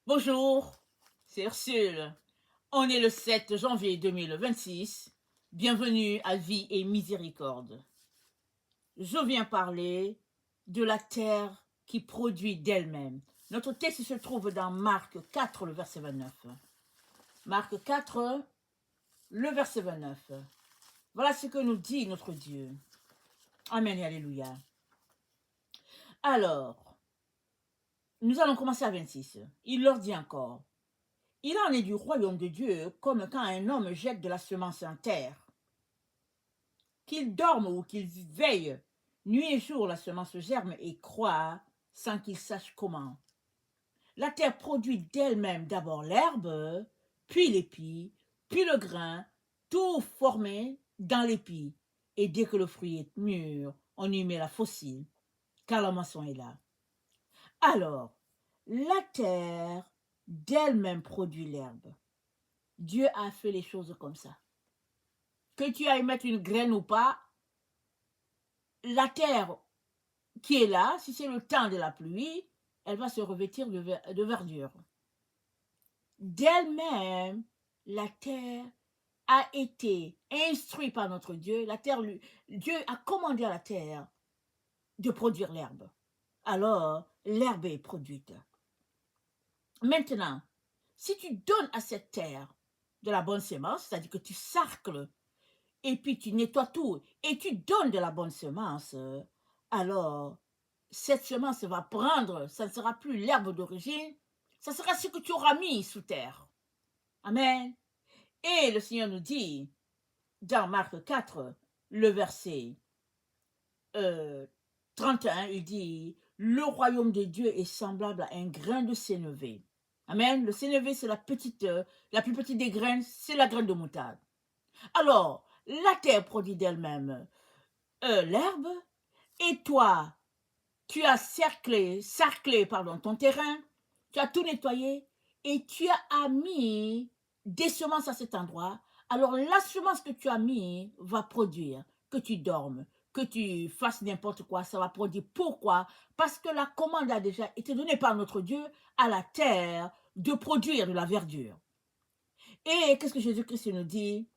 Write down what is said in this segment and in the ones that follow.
Bonjour, c'est Ursule. On est le 7 janvier 2026. Bienvenue à Vie et Miséricorde. Je viens parler de la terre qui produit d'elle-même. Notre texte se trouve dans Marc 4, le verset 29. Marc 4, le verset 29. Voilà ce que nous dit notre Dieu. Amen et alléluia. Alors, nous allons commencer à 26. Il leur dit encore: il en est du royaume de Dieu comme quand un homme jette de la semence en terre. Qu'il dorme ou qu'il veille, nuit et jour la semence germe et croît sans qu'il sache comment. La terre produit d'elle-même d'abord l'herbe, puis l'épi, puis le grain, tout formé dans l'épi. Et dès que le fruit est mûr, on y met la faucille, car la moisson est là. Alors, la terre d'elle-même produit l'herbe. Dieu a fait les choses comme ça. Que tu ailles mettre une graine ou pas, la terre qui est là, si c'est le temps de la pluie, elle va se revêtir de verdure. D'elle-même, la terre a été instruite par notre Dieu. Dieu a commandé à la terre de produire l'herbe. Alors, l'herbe est produite. Maintenant, si tu donnes à cette terre de la bonne semence, c'est-à-dire que tu sarcles et puis tu nettoies tout et tu donnes de la bonne semence, alors cette semence va prendre, ça ne sera plus l'herbe d'origine, ça sera ce que tu auras mis sous terre. Amen. Et le Seigneur nous dit, dans Marc 4, le verset 31, il dit: le royaume de Dieu est semblable à un grain de sénévé. Amen. Le sénévé, c'est la plus petite des graines, c'est la graine de moutarde. Alors, la terre produit d'elle-même l'herbe, et toi, tu as sarclé ton terrain, tu as tout nettoyé, et tu as mis des semences à cet endroit. Alors, la semence que tu as mis va produire, que tu dormes, que tu fasses n'importe quoi, ça va produire. Pourquoi? Parce que la commande a déjà été donnée par notre Dieu à la terre de produire de la verdure. Et qu'est-ce que Jésus-Christ nous dit?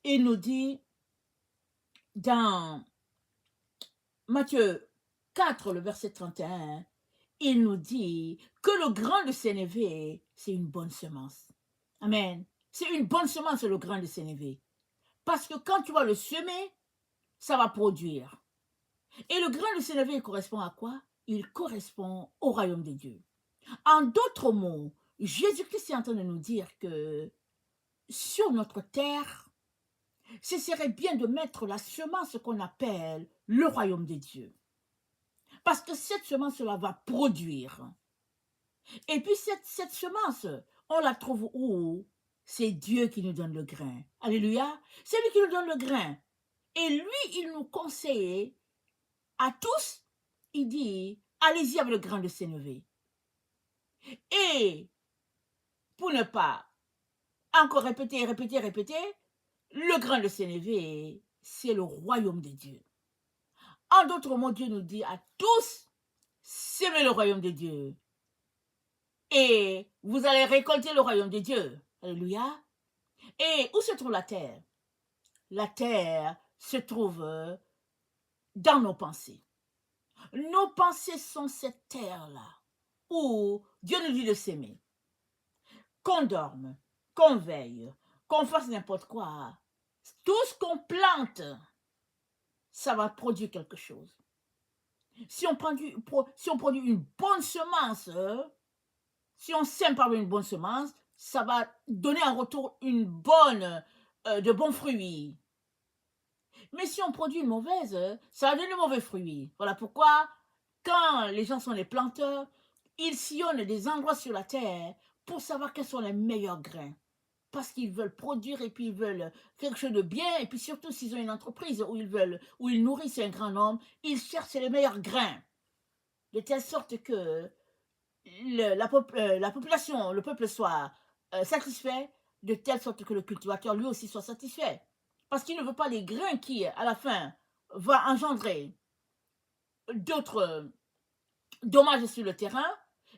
Il nous dit dans Matthieu 4, le verset 31, il nous dit que le grain de sénévé, c'est une bonne semence. Amen. C'est une bonne semence, le grain de sénévé. Parce que quand tu vas le semer, ça va produire. Et le grain de sénévé correspond à quoi? Il correspond au royaume de Dieu. En d'autres mots, Jésus-Christ est en train de nous dire que sur notre terre, ce serait bien de mettre la semence qu'on appelle le royaume de Dieu. Parce que cette semence-là va produire. Et puis cette semence, on la trouve où? C'est Dieu qui nous donne le grain. Alléluia. C'est lui qui nous donne le grain. Et lui, il nous conseille à tous, il dit, allez-y avec le grain de sénévé. Et pour ne pas encore répéter, le grain de sénévé, c'est le royaume de Dieu. En d'autres mots, Dieu nous dit à tous, semez le royaume de Dieu. Et vous allez récolter le royaume de Dieu. Alléluia. Et où se trouve la terre? La terre se trouve dans nos pensées. Nos pensées sont cette terre-là où Dieu nous dit de s'aimer. Qu'on dorme, qu'on veille, qu'on fasse n'importe quoi. Tout ce qu'on plante, ça va produire quelque chose. Si on produit une bonne semence, si on sème par une bonne semence, ça va donner en retour de bons fruits. Mais si on produit une mauvaise, ça va donner de mauvais fruits. Voilà pourquoi, quand les gens sont des planteurs, ils sillonnent des endroits sur la terre pour savoir quels sont les meilleurs grains. Parce qu'ils veulent produire et puis ils veulent quelque chose de bien. Et puis surtout, s'ils ont une entreprise où ils nourrissent un grand nombre, ils cherchent les meilleurs grains. De telle sorte que la population, le peuple soit satisfait, de telle sorte que le cultivateur lui aussi soit satisfait. Parce qu'il ne veut pas les grains qui, à la fin, vont engendrer d'autres dommages sur le terrain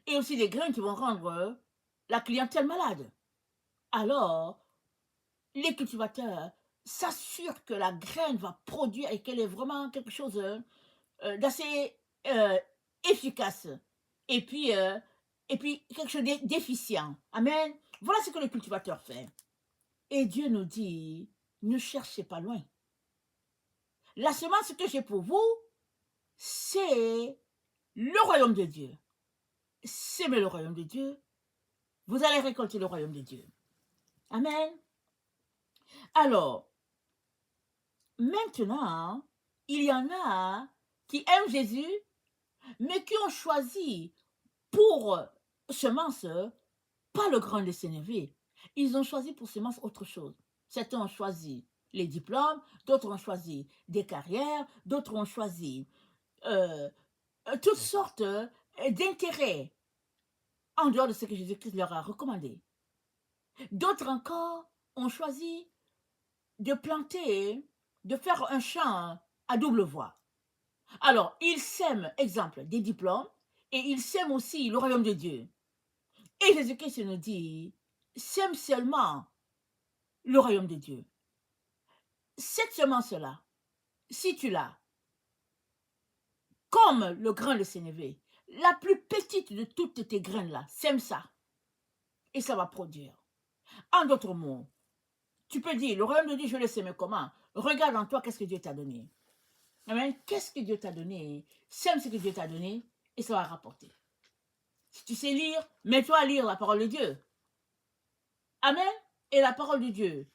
et aussi des grains qui vont rendre la clientèle malade. Alors, les cultivateurs s'assurent que la graine va produire et qu'elle est vraiment quelque chose d'assez efficace. Et puis, euh, et puis quelque chose d'efficient. Amen. Voilà ce que le cultivateur fait. Et Dieu nous dit, ne cherchez pas loin. La semence que j'ai pour vous, c'est le royaume de Dieu. S'aimer le royaume de Dieu, vous allez récolter le royaume de Dieu. Amen. Alors, maintenant, il y en a qui aiment Jésus, mais qui ont choisi pour semence pas le grand de Sénévé. Ils ont choisi pour semence autre chose. Certains ont choisi les diplômes, d'autres ont choisi des carrières, d'autres ont choisi euh, toutes sortes d'intérêts en dehors de ce que Jésus-Christ leur a recommandé. D'autres encore ont choisi de planter, de faire un champ à double voie. Alors, ils sèment, exemple, des diplômes, et ils sèment aussi le royaume de Dieu. Et Jésus-Christ nous dit, sème seulement le royaume de Dieu. Cette semence-là, si tu l'as, comme le grain de sénévé, la plus petite de toutes tes graines-là, sème ça, et ça va produire. En d'autres mots, tu peux dire, le royaume de Dieu, je le sais, mais comment? Regarde en toi, qu'est-ce que Dieu t'a donné. Amen. Qu'est-ce que Dieu t'a donné? Sème ce que Dieu t'a donné, et ça va rapporter. Si tu sais lire, mets-toi à lire la parole de Dieu. Amen. Et la parole de Dieu,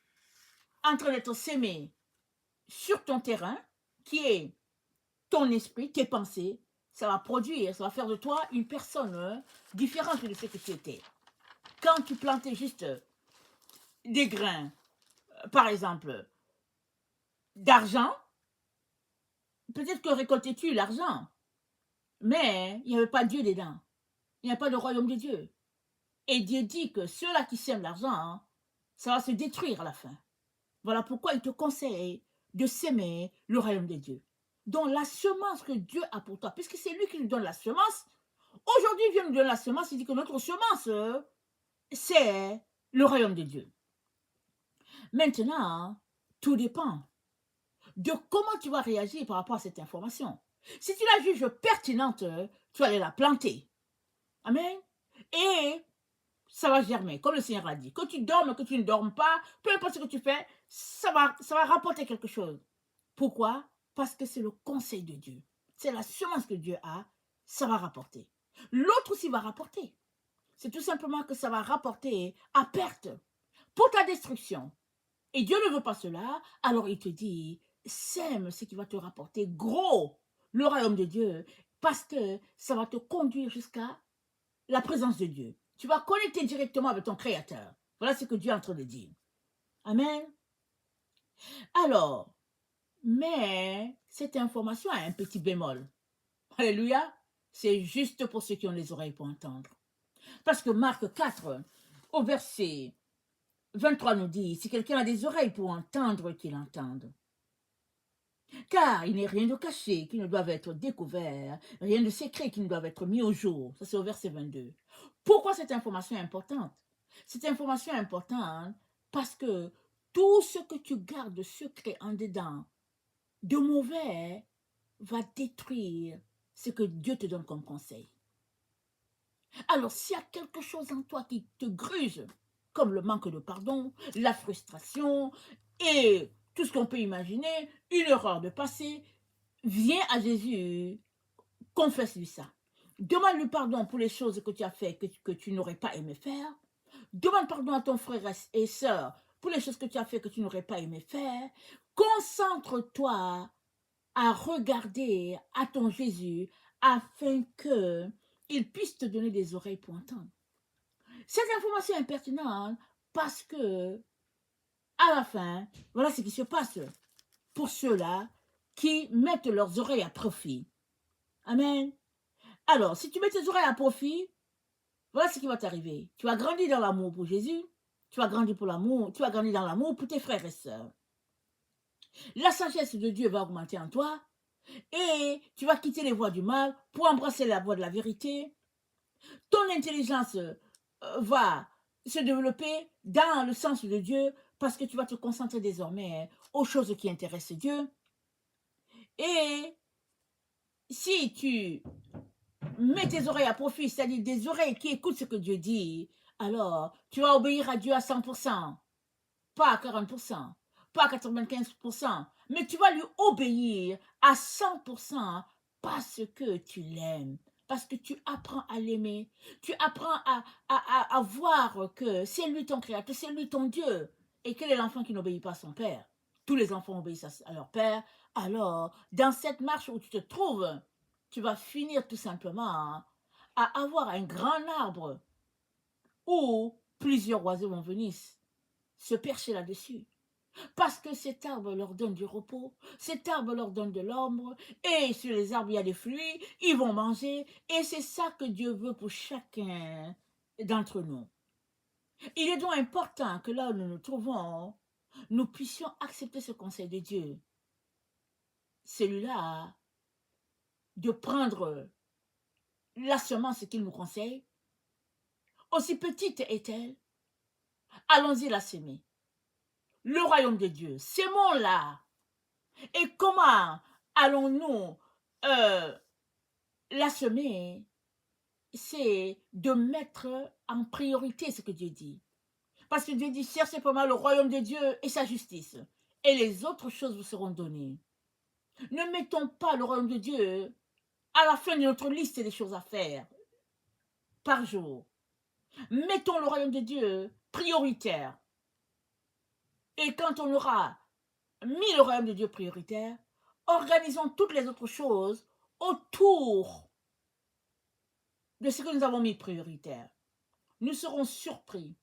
en train d'être sémée sur ton terrain, qui est ton esprit, tes pensées, ça va produire, ça va faire de toi une personne différente de ce que tu étais. Quand tu plantais juste des grains, par exemple, d'argent, peut-être que récoltais-tu l'argent, mais il n'y avait pas Dieu dedans. Il n'y a pas de royaume de Dieu. Et Dieu dit que ceux-là qui sèment l'argent, ça va se détruire à la fin. Voilà pourquoi il te conseille de s'aimer le royaume de Dieu. Donc la semence que Dieu a pour toi, puisque c'est lui qui nous donne la semence, aujourd'hui il vient nous donner la semence, il dit que notre semence, c'est le royaume de Dieu. Maintenant, tout dépend de comment tu vas réagir par rapport à cette information. Si tu la juges pertinente, tu vas aller la planter. Amen. Et ça va germer, comme le Seigneur l'a dit. Que tu dormes, que tu ne dormes pas, peu importe ce que tu fais, ça va rapporter quelque chose. Pourquoi? Parce que c'est le conseil de Dieu. C'est la semence que Dieu a, ça va rapporter. L'autre aussi va rapporter. C'est tout simplement que ça va rapporter à perte pour ta destruction. Et Dieu ne veut pas cela, alors il te dit, sème ce qui va te rapporter gros le royaume de Dieu, parce que ça va te conduire jusqu'à la présence de Dieu. Tu vas connecter directement avec ton Créateur. Voilà ce que Dieu est en train de dire. Amen. Alors, mais cette information a un petit bémol. Alléluia. C'est juste pour ceux qui ont les oreilles pour entendre. Parce que Marc 4, au verset 23 nous dit, si quelqu'un a des oreilles pour entendre, qu'il entende. Car il n'est rien de caché qui ne doit être découvert, rien de secret qui ne doit être mis au jour. Ça, c'est au verset 22. Pourquoi cette information est importante? Cette information est importante parce que tout ce que tu gardes secret en dedans, de mauvais, va détruire ce que Dieu te donne comme conseil. Alors, s'il y a quelque chose en toi qui te gruse, comme le manque de pardon, la frustration et tout ce qu'on peut imaginer, une erreur de passé, viens à Jésus, confesse-lui ça. Demande-lui pardon pour les choses que tu as fait que tu n'aurais pas aimé faire. Demande pardon à ton frère et sœur pour les choses que tu as fait que tu n'aurais pas aimé faire. Concentre-toi à regarder à ton Jésus afin qu'il puisse te donner des oreilles pour entendre. Cette information est pertinente parce que, à la fin, voilà ce qui se passe pour ceux-là qui mettent leurs oreilles à profit. Amen. Alors, si tu mets tes oreilles à profit, voilà ce qui va t'arriver. Tu vas grandir dans l'amour pour Jésus, tu vas grandir pour l'amour, tu vas grandir dans l'amour pour tes frères et sœurs. La sagesse de Dieu va augmenter en toi et tu vas quitter les voies du mal pour embrasser la voie de la vérité. Ton intelligence va se développer dans le sens de Dieu parce que tu vas te concentrer désormais aux choses qui intéressent Dieu. Et si tu mets tes oreilles à profit, c'est-à-dire des oreilles qui écoutent ce que Dieu dit, alors tu vas obéir à Dieu à 100%, pas à 40%, pas à 95%, mais tu vas lui obéir à 100% parce que tu l'aimes, parce que tu apprends à l'aimer, tu apprends à voir que c'est lui ton créateur, c'est lui ton Dieu. Et quel est l'enfant qui n'obéit pas à son père? Tous les enfants obéissent à leur père. Alors, dans cette marche où tu te trouves, tu vas finir tout simplement à avoir un grand arbre où plusieurs oiseaux vont venir se percher là-dessus. Parce que cet arbre leur donne du repos, cet arbre leur donne de l'ombre, et sur les arbres il y a des fruits, ils vont manger, et c'est ça que Dieu veut pour chacun d'entre nous. Il est donc important que là où nous nous trouvons, nous puissions accepter ce conseil de Dieu. Celui-là, de prendre la semence qu'il nous conseille, aussi petite est-elle, allons-y la semer. Le royaume de Dieu, sémons-la. Et comment allons-nous la semer? C'est de mettre en priorité ce que Dieu dit. Parce que Dieu dit, cherchez pour moi le royaume de Dieu et sa justice, et les autres choses vous seront données. Ne mettons pas le royaume de Dieu à la fin de notre liste des choses à faire par jour. Mettons le royaume de Dieu prioritaire. Et quand on aura mis le royaume de Dieu prioritaire, organisons toutes les autres choses autour de ce que nous avons mis prioritaire. Nous serons surpris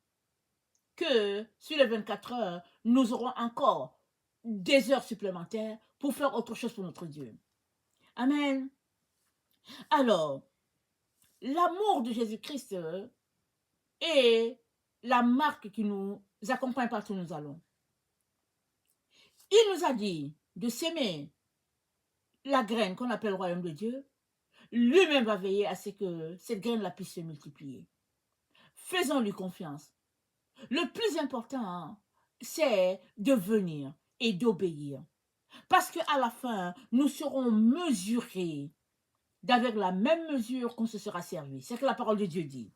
que sur les 24 heures, nous aurons encore des heures supplémentaires pour faire autre chose pour notre Dieu. Amen. Alors, l'amour de Jésus-Christ est la marque qui nous accompagne partout où nous allons. Il nous a dit de s'aimer la graine qu'on appelle le royaume de Dieu. Lui-même va veiller à ce que cette graine-là puisse se multiplier. Faisons-lui confiance. Le plus important, c'est de venir et d'obéir. Parce qu'à la fin, nous serons mesurés d'avec la même mesure qu'on se sera servi. C'est ce que la parole de Dieu dit.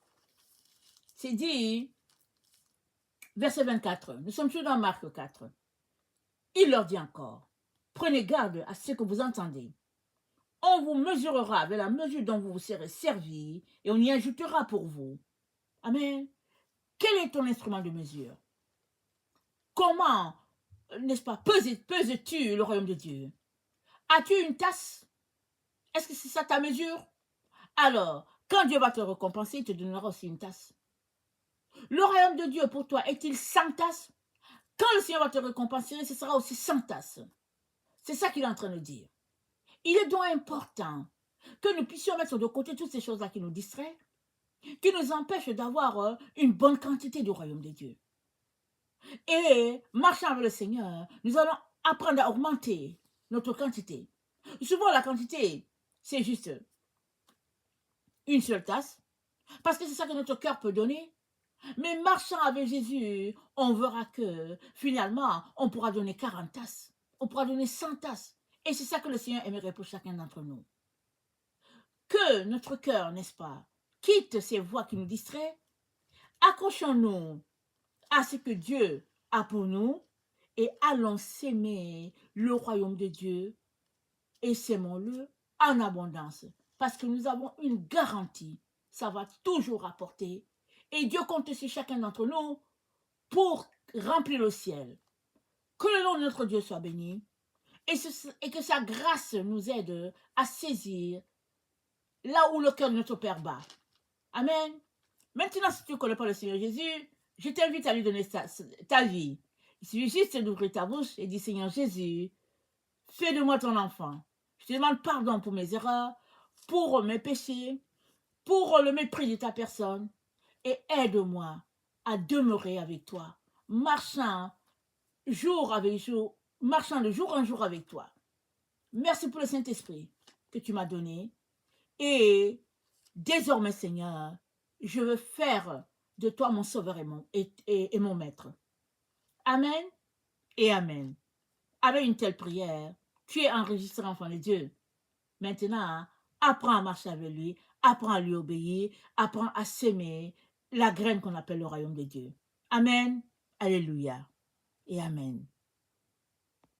C'est dit, verset 24, nous sommes toujours dans Marc 4. Il leur dit encore, prenez garde à ce que vous entendez. On vous mesurera avec la mesure dont vous vous serez servi et on y ajoutera pour vous. Amen. Quel est ton instrument de mesure? Comment, n'est-ce pas, pèses-tu le royaume de Dieu? As-tu une tasse? Est-ce que c'est ça ta mesure? Alors, quand Dieu va te récompenser, il te donnera aussi une tasse. Le royaume de Dieu pour toi est-il 100 tasses? Quand le Seigneur va te récompenser, ce sera aussi 100 tasses. C'est ça qu'il est en train de dire. Il est donc important que nous puissions mettre de côté toutes ces choses-là qui nous distraient, qui nous empêchent d'avoir une bonne quantité du royaume de Dieu. Et marchant avec le Seigneur, nous allons apprendre à augmenter notre quantité. Souvent, la quantité, c'est juste une seule tasse, parce que c'est ça que notre cœur peut donner. Mais marchant avec Jésus, on verra que finalement, on pourra donner 40 tasses, on pourra donner 100 tasses. Et c'est ça que le Seigneur aimerait pour chacun d'entre nous. Que notre cœur, n'est-ce pas, quitte ces voies qui nous distraient, accrochons-nous à ce que Dieu a pour nous et allons s'aimer le royaume de Dieu et s'aimons-le en abondance. Parce que nous avons une garantie, ça va toujours apporter. Et Dieu compte sur chacun d'entre nous pour remplir le ciel. Que le nom de notre Dieu soit béni et que sa grâce nous aide à saisir là où le cœur de notre Père bat. Amen. Maintenant, si tu ne connais pas le Seigneur Jésus, je t'invite à lui donner ta vie. Il suffit juste d'ouvrir ta bouche et dire, Seigneur Jésus, fais de moi ton enfant. Je te demande pardon pour mes erreurs, pour mes péchés, pour le mépris de ta personne, et aide-moi à demeurer avec toi, marchant jour avec jour, marchant de jour en jour avec toi. Merci pour le Saint-Esprit que tu m'as donné. Et désormais, Seigneur, je veux faire de toi, mon sauveur et mon maître. Amen et amen. Avec une telle prière, tu es enregistré enfant de Dieu. Maintenant, apprends à marcher avec lui, apprends à lui obéir, apprends à s'aimer la graine qu'on appelle le royaume de Dieu. Amen, alléluia et amen.